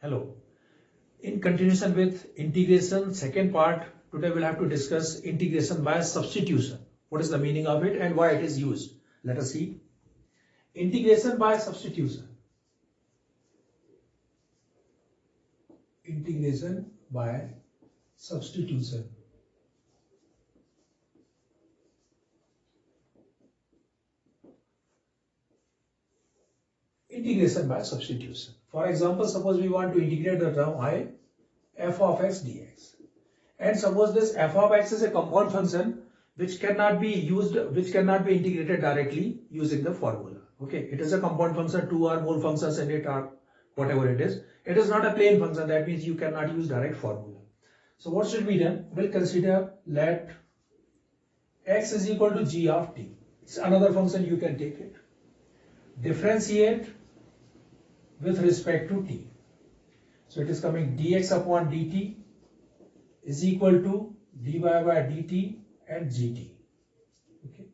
Hello. In continuation with integration, second part, today we'll have to discuss integration by substitution. What is the meaning of it and why it is used? Let us see. Integration by substitution. Integration by substitution. Integration by substitution. For example, suppose we want to integrate the term I f of x dx. And suppose this f of x is a compound function which cannot be integrated directly using the formula. Okay, it is a compound function, two or more functions in it or whatever it is. It is not a plain function, that means you cannot use direct formula. So what should be done? We'll consider let x is equal to g of t. It's another function, you can take it. Differentiate with respect to t. So it is coming dx upon dt is equal to dy by dt and gt. Okay,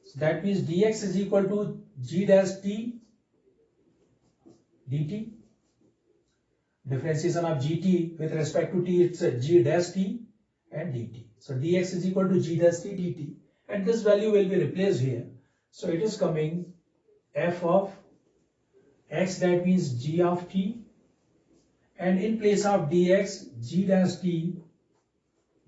so that means dx is equal to g dash t dt. Differentiation of gt with respect to t, it's a g dash t and dt. So dx is equal to g dash t dt, and this value will be replaced here. So it is coming f of x, that means g of t, and in place of dx, g dash t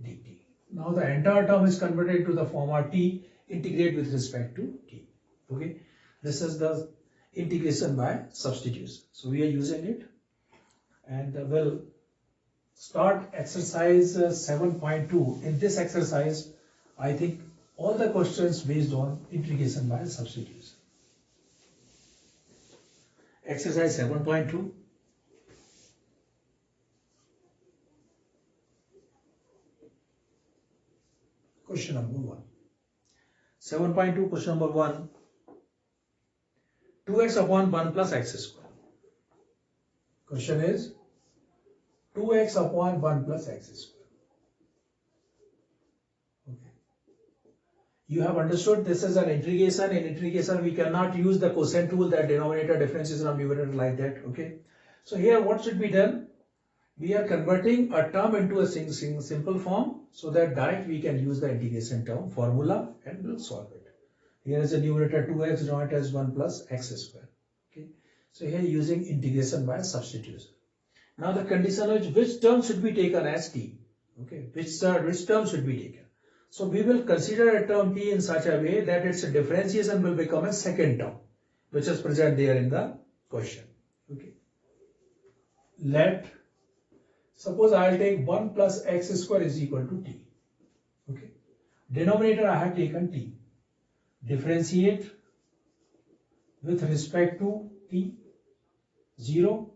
dt. Now the entire term is converted to the form of t, integrate with respect to t. Okay, this is the integration by substitution. So we are using it, and we'll start exercise 7.2. In this exercise, I think all the questions based on integration by substitution. Exercise 7.2. Question number 1. 7.2, question number 1. 2x upon 1 plus x square. Question is 2x upon 1 plus x square. Okay. You have understood this is an integration. In integration, we cannot use the quotient rule, that denominator differentiation of numerator like that. Okay. So here what should be done? We are converting a term into a simple form, so that direct we can use the integration term formula and we'll solve it. Here is a numerator 2x, denominator as 1 plus x square. Okay. So here using integration by substitution. Now the condition is which term should be taken as t. Okay. Which term should be taken. So we will consider a term t in such a way that its differentiation will become a second term, which is present there in the question. Okay. Suppose I will take 1 plus x square is equal to t. Okay. Denominator I have taken t. Differentiate with respect to t. 0.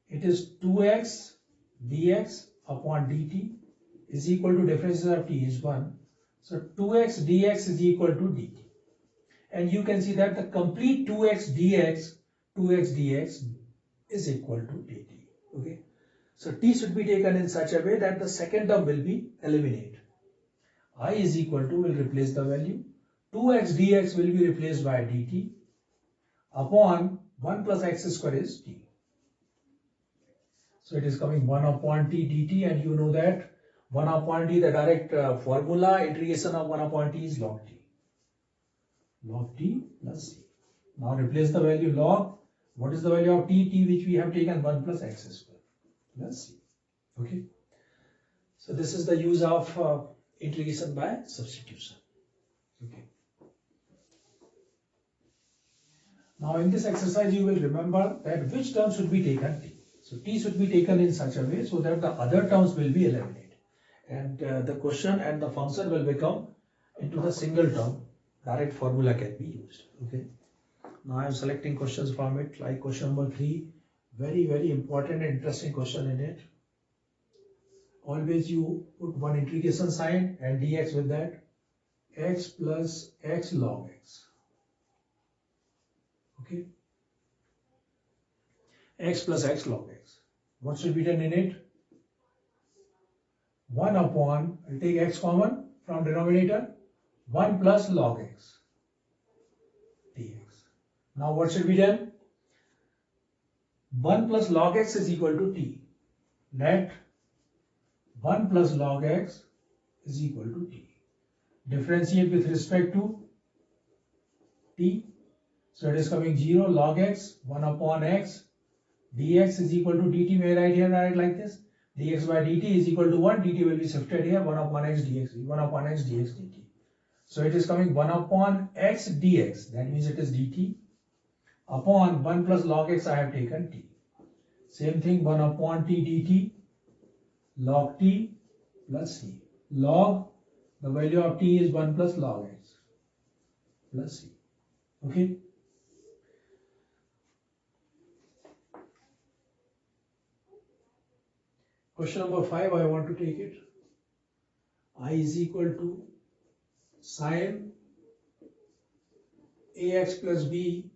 It is 2x dx upon dt is equal to differentiation of t is 1. So 2x dx is equal to dt. And you can see that the complete 2x dx is equal to dt. Okay. So t should be taken in such a way that the second term will be eliminated. I is equal to, will replace the value. 2x dx will be replaced by dt upon 1 plus x square is t. So it is coming 1 upon t dt, and you know that 1 upon t, the direct formula, integration of 1 upon t is log t. Log t plus c. Now replace the value log. What is the value of t? T which we have taken 1 plus x square plus c. Okay. So this is the use of integration by substitution. Okay. Now in this exercise you will remember that which term should be taken t. So t should be taken in such a way so that the other terms will be eliminated, and the question and the function will become into the single term. Direct formula can be used. Okay. Now I am selecting questions from it, like question number 3. Very important and interesting question in it. Always you put one integration sign and dx with that. X plus x log x. Okay. X plus x log x. What should be done in it? 1 upon, I'll take x common from denominator, 1 plus log x dx. Now what should be done? 1 plus log x is equal to t. let 1 plus log x is equal to t. Differentiate with respect to t. So it is coming 0 log x 1 upon x dx is equal to dt. May I write here, write like this? Dx by dt is equal to 1. Dt will be shifted here. 1 upon x dx. 1 upon x dx dt. So it is coming 1 upon x dx. That means it is dt. Upon 1 plus log x I have taken t. Same thing 1 upon t dt. Log t plus c. Log, the value of t is 1 plus log x plus c. Okay. Question number 5, I want to take it. I is equal to sine ax plus b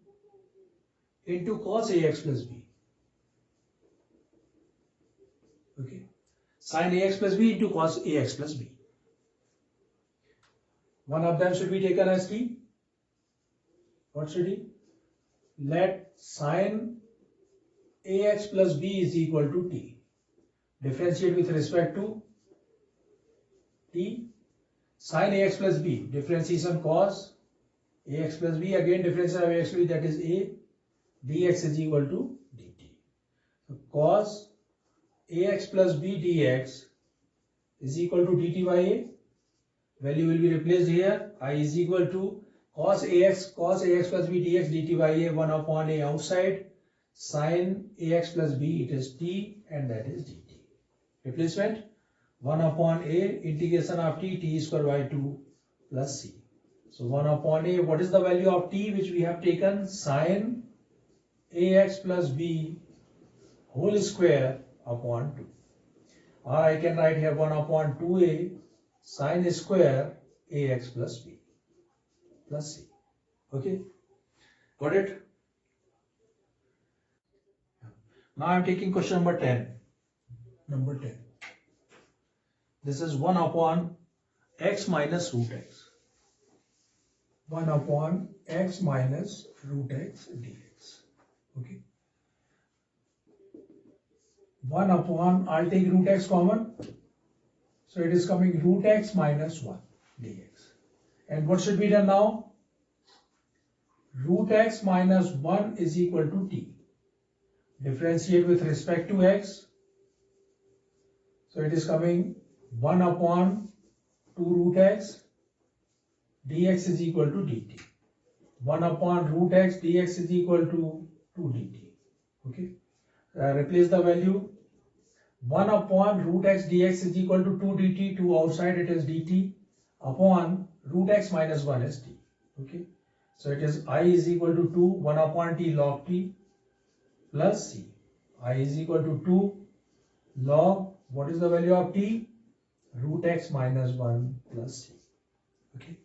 into cos ax plus b. Okay. Sine ax plus b into cos ax plus b. One of them should be taken as t. What should be? Let sine ax plus b is equal to t. Differentiate with respect to t. Sin ax plus b, differentiation cos ax plus b, again differentiation of ax plus b, that is a, dx is equal to dt. So cos ax plus b dx is equal to dt by a. Value will be replaced here. I is equal to cos ax plus b dx dt by a, 1 upon a outside, sin ax plus b, it is t, and that is dt. Replacement 1 upon a integration of t square by 2 plus c. So 1 upon a, what is the value of t which we have taken? Sin ax plus b whole square upon 2. Or I can write here 1 upon 2a sin square ax plus b plus c. Okay, got it? Now I am taking question number 10. Number 10. This is 1 upon x minus root x. 1 upon x minus root x dx. Okay. 1 upon, I'll take root x common. So it is coming root x minus 1 dx. And what should be done now? Root x minus 1 is equal to t. Differentiate with respect to x. So it is coming 1 upon 2 root x dx is equal to dt. 1 upon root x dx is equal to 2 dt. Okay. Replace the value. 1 upon root x dx is equal to 2 dt. 2 outside, it is dt upon root x minus 1 is t. Okay. So it is I is equal to 2, 1 upon t log t plus c. I is equal to 2 log, what is the value of t? Root x minus 1 plus c. Okay.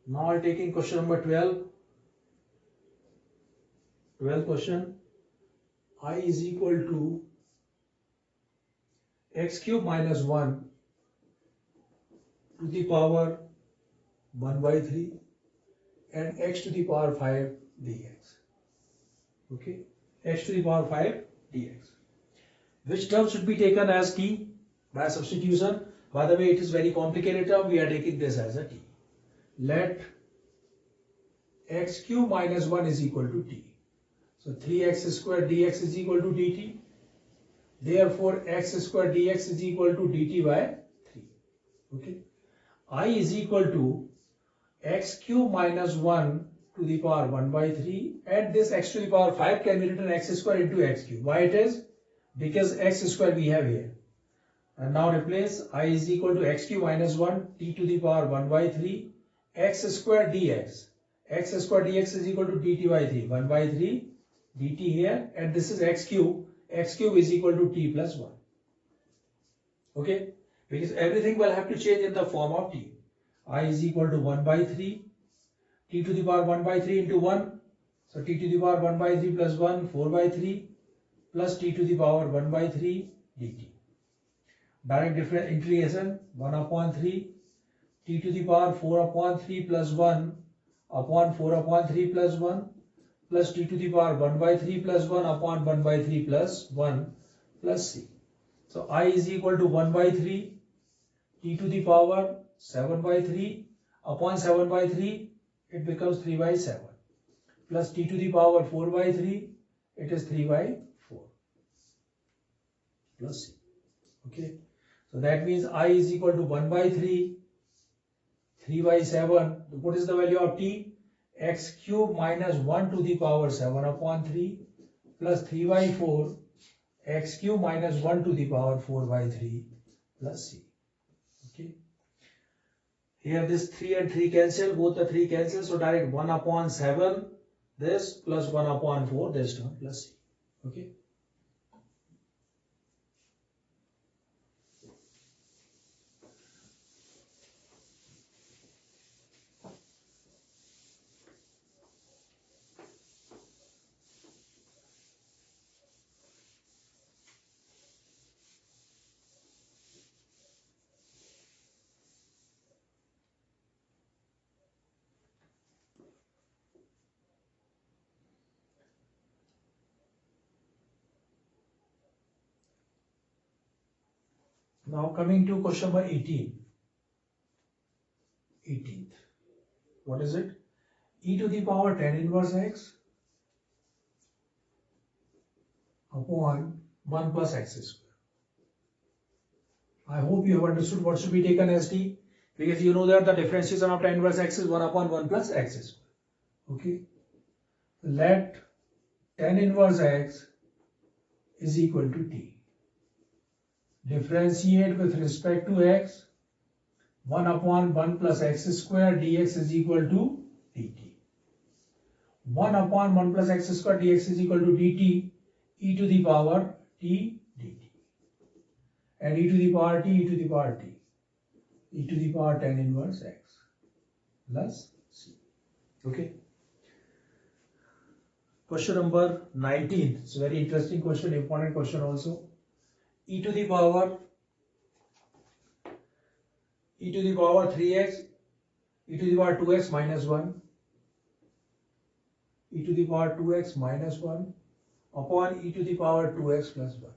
Now I am taking question number 12. 12th question. I is equal to x cube minus 1 to the power 1 by 3 and x to the power 5 dx. Okay. X to the power 5 dx. Which term should be taken as t by substitution? By the way, it is very complicated term. We are taking this as a t. Let x cube minus 1 is equal to t. So 3x square dx is equal to dt. Therefore, x square dx is equal to dt by 3. Okay. I is equal to x cube minus 1 to the power 1 by 3, and this x to the power 5 can be written x square into x cube. Why it is? Because x square we have here. And now replace I is equal to x cube minus 1 t to the power 1 by 3 x square dx. X square dx is equal to dt by 3. 1 by 3 dt here, and this is x cube. X cube is equal to t plus 1. Okay? Because everything will have to change in the form of t. I is equal to 1 by 3 t to the power 1 by 3 into 1. So t to the power 1 by 3 plus 1, 4 by 3 plus t to the power 1 by 3 dt. Direct difference integration 1 upon 3 t to the power 4 upon 3 plus 1 upon 4 upon 3 plus 1 plus t to the power 1 by 3 plus 1 upon 1 by 3 plus 1 plus c. So I is equal to 1 by 3 t to the power 7 by 3 upon 7 by 3, it becomes 3 by 7 plus t to the power 4 by 3, it is 3 by 4 plus c. Okay, so that means I is equal to 1 by 3, 3 by 7. What is the value of t? X cube minus 1 to the power 7 upon 3 plus 3 by 4 x cube minus 1 to the power 4 by 3 plus c. Okay. Here this 3 and 3 cancel, both the 3 cancel, so direct 1 upon 7 this plus 1 upon 4 this term plus c. Okay. Now coming to question number 18. 18th. What is it? E to the power 10 inverse x upon 1 plus x square. I hope you have understood what should be taken as t, because you know that the differentiation of 10 inverse x is 1 upon 1 plus x square. Okay. Let 10 inverse x is equal to t. Differentiate with respect to x, 1 upon 1 plus x square dx is equal to dt. 1 upon 1 plus x square dx is equal to dt, e to the power t dt. And e to the power t, e to the power t, e to the power 10 inverse x plus c. Okay. Question number 19. It's a very interesting question, important question also. E to the power 3x, e to the power 2x minus 1, e to the power 2x minus 1 upon e to the power 2x plus 1.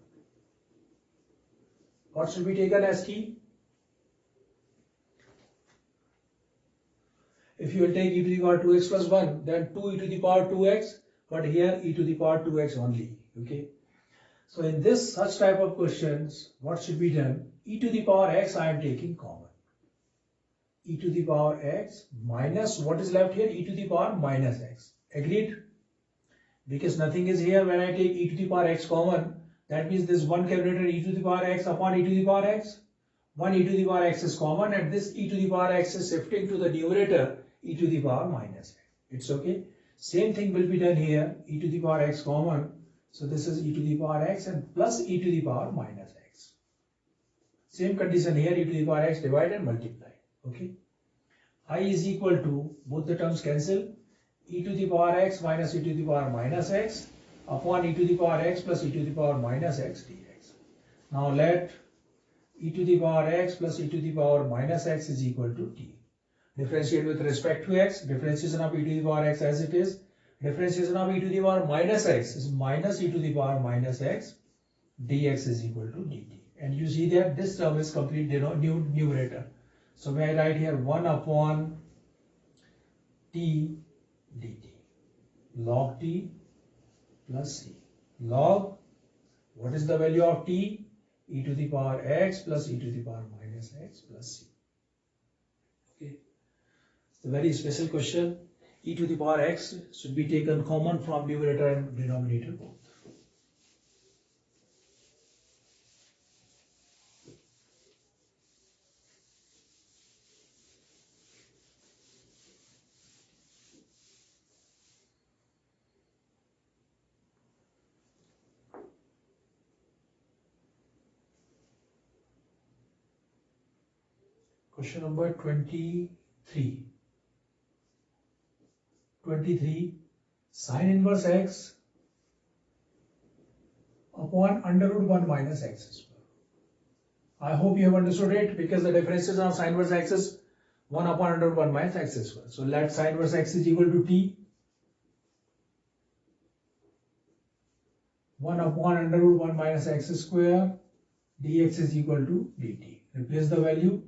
What should be taken as t? If you will take e to the power 2x plus 1, then 2 e to the power 2x, but here e to the power 2x only. Okay. So in this such type of questions, what should be done? E to the power x I am taking common. E to the power x minus what is left here? E to the power minus x. Agreed? Because nothing is here. When I take e to the power x common, that means this one can be written e to the power x upon e to the power x. 1 e to the power x is common, and this e to the power x is shifting to the numerator e to the power minus x. It's okay. Same thing will be done here. E to the power x common. So this is e to the power x and plus e to the power minus x. Same condition here, e to the power x divide and multiply. Okay. I is equal to, both the terms cancel, e to the power x minus e to the power minus x upon e to the power x plus e to the power minus x dx. Now let e to the power x plus e to the power minus x is equal to t. Differentiate with respect to x, differentiation of e to the power x as it is. Differentiation of e to the power minus x is minus e to the power minus x dx is equal to dt. And you see that this term is complete numerator. So may I write here 1 upon t dt. Log t plus c. Log, what is the value of t? E to the power x plus e to the power minus x plus c. Okay. It's a very special question. E to the power x should be taken common from numerator and denominator both. Question number 23. 23. Sine inverse x upon under root 1 minus x square. I hope you have understood it, because the differentiation of sine inverse x is 1 upon under root 1 minus x square. So let sine inverse x is equal to t. 1 upon under root 1 minus x square dx is equal to dt. Replace the value.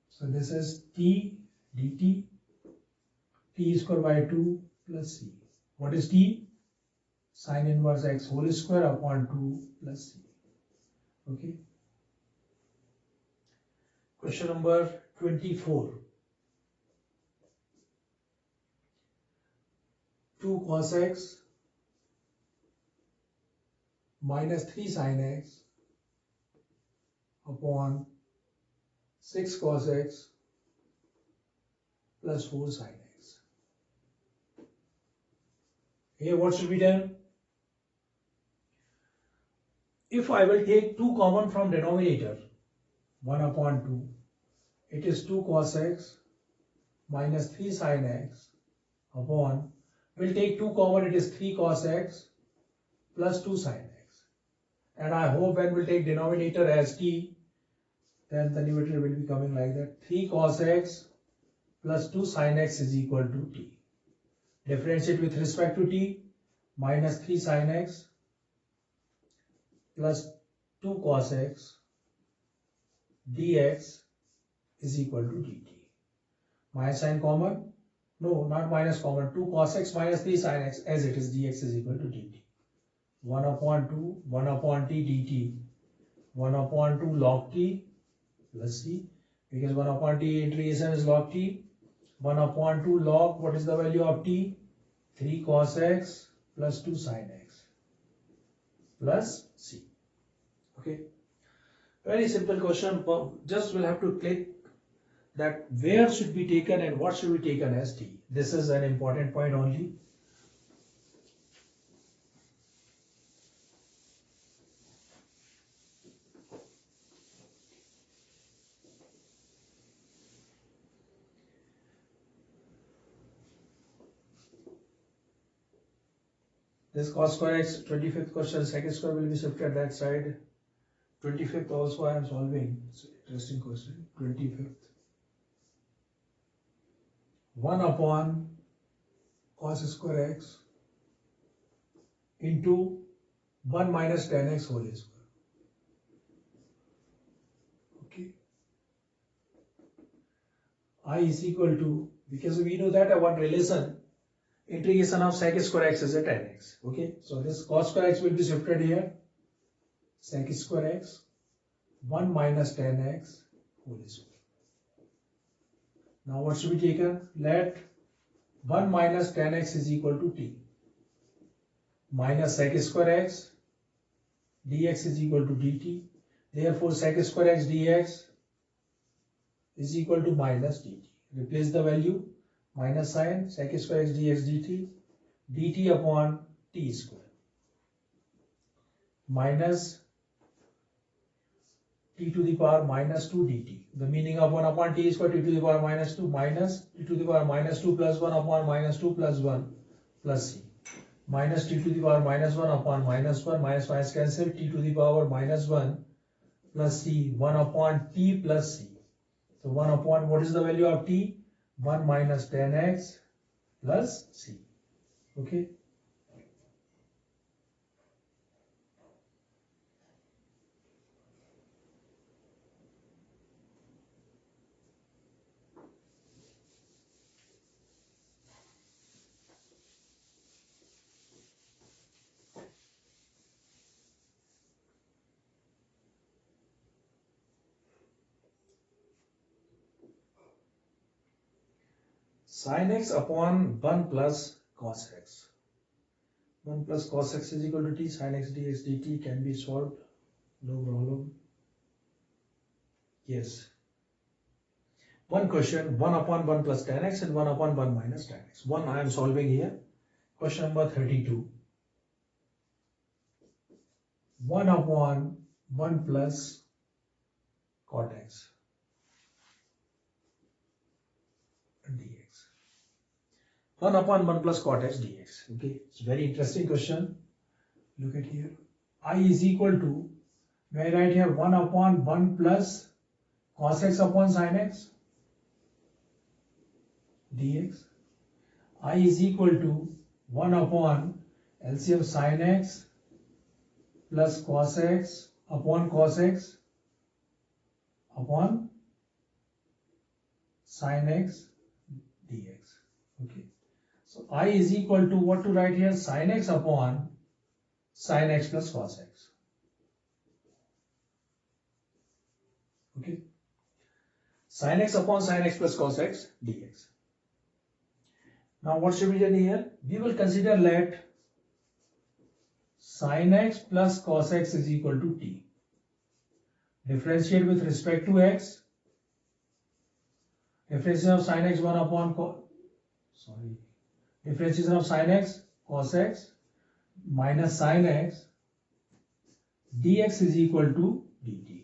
So this is t dt, t square by 2 plus c. What is t? Sin inverse x whole square upon 2 plus c. Okay. Question number 24. 2 cos x minus 3 sin x upon 6 cos x plus 4 sin x. Here what should be done? If I will take 2 common from denominator, 1 upon 2, it is 2 cos x minus 3 sin x upon, we'll take 2 common, it is 3 cos x plus 2 sin x. And I hope when we'll take denominator as t, then the numerator will be coming like that. 3 cos x plus 2 sin x is equal to t. Differentiate with respect to t, minus 3 sin x plus 2 cos x dx is equal to dt. Minus sign common? No, not minus common. 2 cos x minus 3 sin x, as it is, dx is equal to dt. 1 upon 2, 1 upon t dt, 1 upon 2 log t plus c, because 1 upon t integration is log t, 1 upon 2 log, what is the value of t? 3 cos x plus 2 sin x plus c. Okay, very simple question. Just will have to click that where should be taken and what should be taken as t. This is an important point only. This cos square x, 25th question, second square will be shifted that side. 25th also I am solving. It's an interesting question. 25th. 1 upon cos square x into 1 minus tan x whole square. Okay. I is equal to, because we know that one relation, integration of sec square x is a tan x. Okay. So this cos square x will be shifted here. Sec square x 1 minus tan x whole square. Now what should be taken? Let 1 minus tan x is equal to t minus sec square x dx is equal to dt. Therefore sec square x dx is equal to minus dt. Replace the value, minus sign, sec square x dx dt upon t square minus t to the power minus 2 dt. The meaning of 1 upon t square, t to the power minus 2 minus t to the power minus 2 plus 1 upon minus 2 plus 1 plus c. Minus t to the power minus 1 upon minus 1, minus minus cancel, t to the power minus 1 plus c, 1 upon t plus c. So 1 upon, what is the value of t? 1 minus tan x plus c. Okay. Sin x upon 1 plus cos x. 1 plus cos x is equal to t, sin x dx dt can be solved, no problem. Yes. One question, 1 upon 1 plus tan x and 1 upon 1 minus tan x. One I am solving here. Question number 32. 1 upon 1 plus cot x dx. 1 upon 1 plus cot x dx. Okay, it's a very interesting question. Look at here. I is equal to, may I write here 1 upon 1 plus cos x upon sin x dx. I is equal to 1 upon LCM sin x plus cos x upon cos x upon sin x dx. Okay. So I is equal to what to write here? Sin x upon sin x plus cos x. Okay. Sin x upon sin x plus cos x dx. Now what should be done here? We will consider let sin x plus cos x is equal to t. Differentiate with respect to x. Differentiation of sin x 1 upon differentiation of sin x cos x minus sin x dx is equal to dt.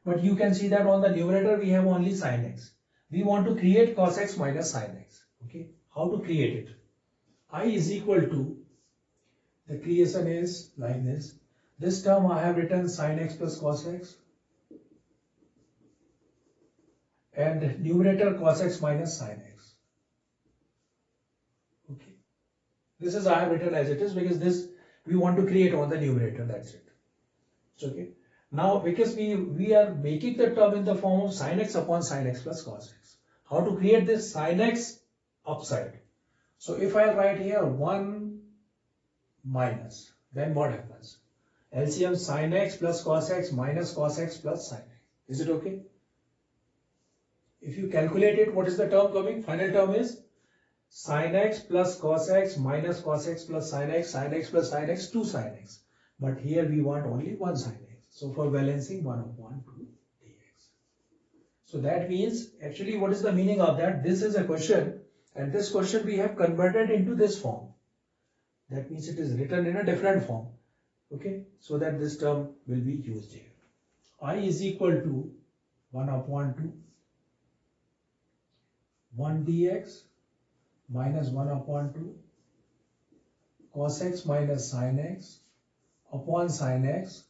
But you can see that on the numerator we have only sin x. We want to create cos x minus sin x. Okay. How to create it? I is equal to, the creation is like this. This term I have written sin x plus cos x, and numerator cos x minus sin x. Okay. This is I have written as it is because this we want to create on the numerator, that's it. Okay. Now because we are making the term in the form of sin x upon sin x plus cos x. How to create this sin x upside? So if I write here 1 minus, then what happens? LCM sin x plus cos x minus cos x plus sin x. Is it okay? If you calculate it, what is the term coming? Final term is sin x plus cos x minus cos x plus sin x plus sin x, 2 sin x. But here we want only 1 sin x. So for balancing 1 upon 2 dx. So that means, actually what is the meaning of that? This is a question, and this question we have converted into this form. That means it is written in a different form. Okay, so that this term will be used here. I is equal to 1 upon 2 1 dx minus 1 upon 2 cos x minus sin x upon sin x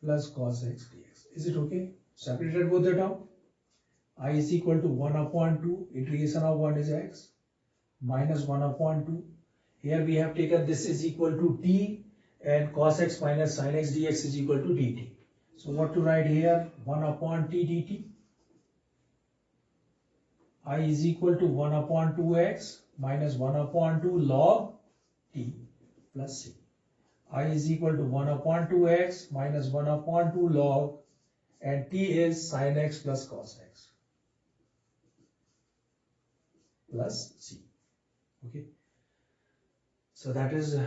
plus cos x dx. Is it okay? Separated both the term. I is equal to 1 upon 2, integration of 1 is x, minus 1 upon 2. Here we have taken this is equal to t, and cos x minus sin x dx is equal to dt. So what to write here? 1 upon t dt. I is equal to 1 upon 2x minus 1 upon 2 log t plus c. I is equal to 1 upon 2x minus 1 upon 2 log, and t is sin x plus cos x plus c. Okay. So that is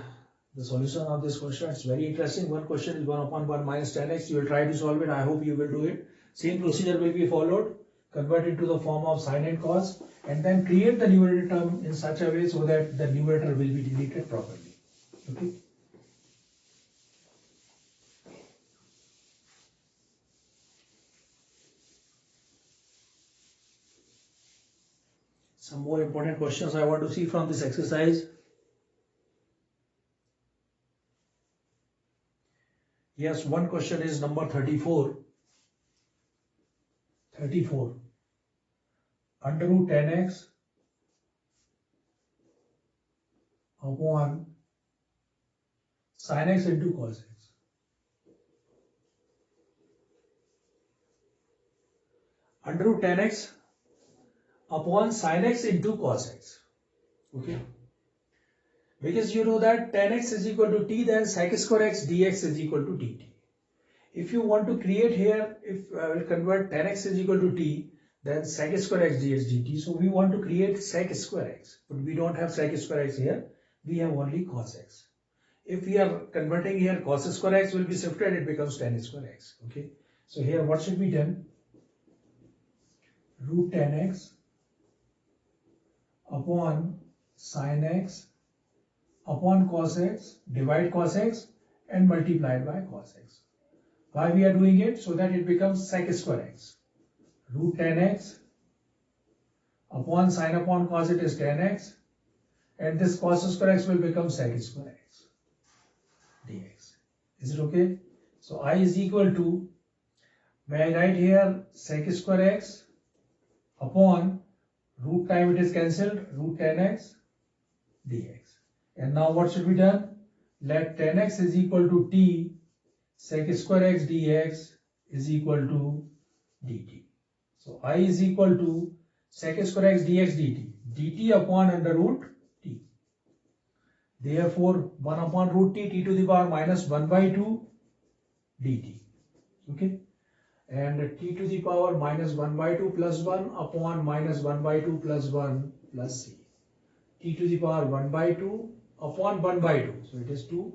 the solution of this question. It's very interesting. One question is 1 upon 1 minus 10x. You will try to solve it. I hope you will do it. Same procedure will be followed. Convert it to the form of sin and cos, and then create the numerator term in such a way so that the numerator will be deleted properly. Okay. Some more important questions I want to see from this exercise. Yes, one question is number 34. 34. Under root 10x upon sin x into cos x. Under root 10x upon sin x into cos x. Okay. Because you know that 10x is equal to t, then sec square x dx is equal to dt. If you want to create here, if I will convert 10x is equal to t, then sec square x dx dt. So we want to create sec square x, but we don't have sec square x here. We have only cos x. If we are converting here, cos square x will be shifted, it becomes tan square x. Okay. So here what should be done? Root 10x upon sin x upon cos x, divide cos x and multiplied by cos x. Why we are doing it? So that it becomes sec square x. Root 10x upon sin upon cos it is 10x, and this cos square x will become sec square x dx. Is it okay? So I is equal to, may I write here sec square x upon root time it is cancelled, root 10x dx. And now what should be done? let tan x is equal to t sec square x dx is equal to dt. So I is equal to sec square x dx dt upon under root t. Therefore 1 upon root t to the power minus 1 by 2 dt. Okay, and t to the power minus 1 by 2 plus 1 upon minus 1 by 2 plus 1 plus c. T to the power 1 by 2 upon 1 by 2. So it is 2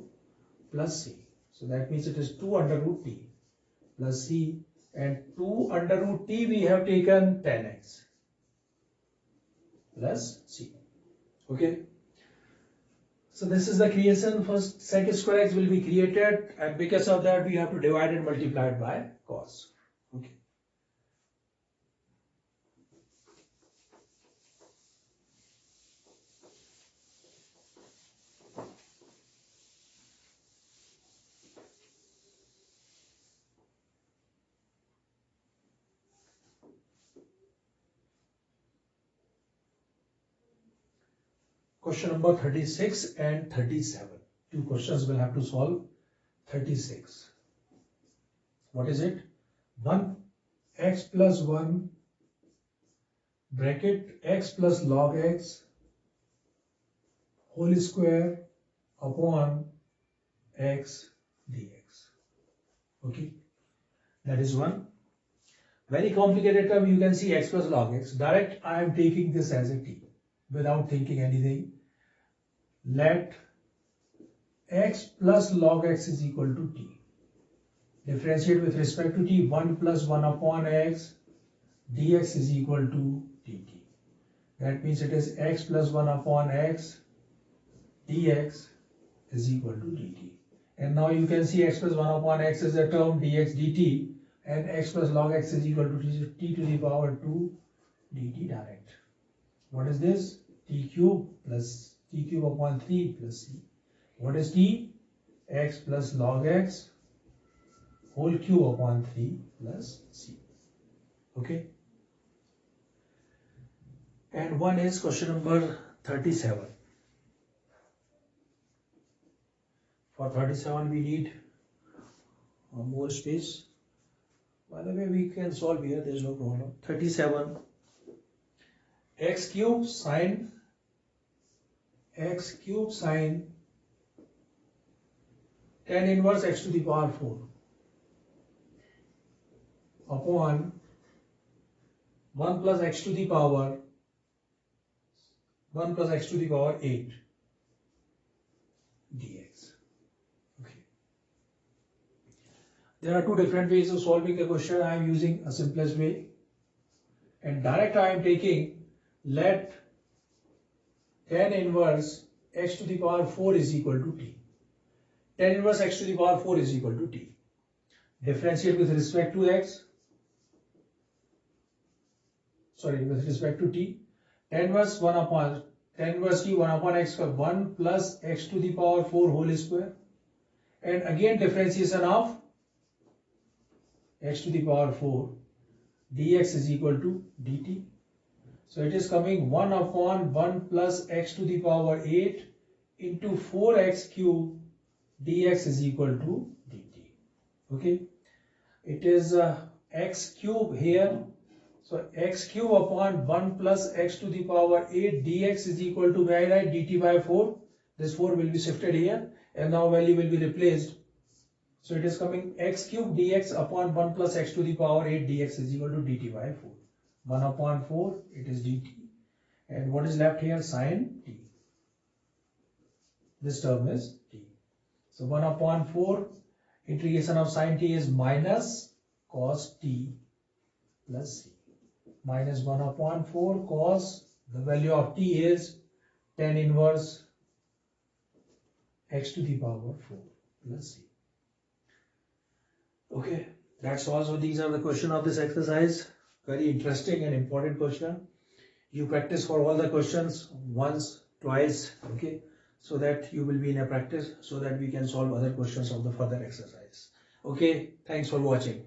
plus c. So that means it is 2 under root t plus c, and 2 under root t we have taken tan x plus c. Okay. So this is the creation. First sec square x will be created, and because of that we have to divide and multiply it by cos. Okay. Question number 36 and 37. Two questions we'll have to solve. 36. What is it? 1 x plus 1 bracket x plus log x whole square upon x dx. Okay, that is one. Very complicated term. You can see x plus log x. Direct I am taking this as a t without thinking anything. Let x plus log x is equal to t. Differentiate with respect to t. 1 plus 1 upon x dx is equal to dt. That means it is x plus 1 upon x dx is equal to dt. And now you can see x plus 1 upon x is a term dx dt, and x plus log x is equal to t to the power 2 dt direct. What is this? T cube plus t cube upon 3 plus c. What is t? X plus log x whole cube upon 3 plus c. Okay. And one is question number 37. For 37 we need more space. By the way, we can solve here, there is no problem. 37 x cube sine tan inverse x to the power 4 upon 1 plus x to the power 8 dx. Okay. There are two different ways of solving the question. I am using a simplest way, and direct I am taking let tan inverse x to the power 4 is equal to t. Tan inverse x to the power 4 is equal to t. Differentiate with respect to x. With respect to t. Tan inverse t 1 upon x for 1 plus x to the power 4 whole square. And again differentiation of x to the power 4 dx is equal to dt. So it is coming 1 upon 1 plus x to the power 8 into 4x cube dx is equal to dt. Okay, it is x cube here. So x cube upon 1 plus x to the power 8 dx is equal to, may I write dt by 4. This 4 will be shifted here, and now value will be replaced. So it is coming x cube dx upon 1 plus x to the power 8 dx is equal to dt by 4. 1 upon 4, it is dt. And what is left here? Sine t. This term is t. So 1 upon 4, integration of sine t is minus cos t plus c. Minus 1 upon 4 cos, the value of t is tan inverse x to the power 4 plus c. Okay, that's all. So these are the question of this exercise. Very interesting and important question. You practice for all the questions once, twice, okay, so that you will be in a practice, so that we can solve other questions of the further exercise. Okay, thanks for watching.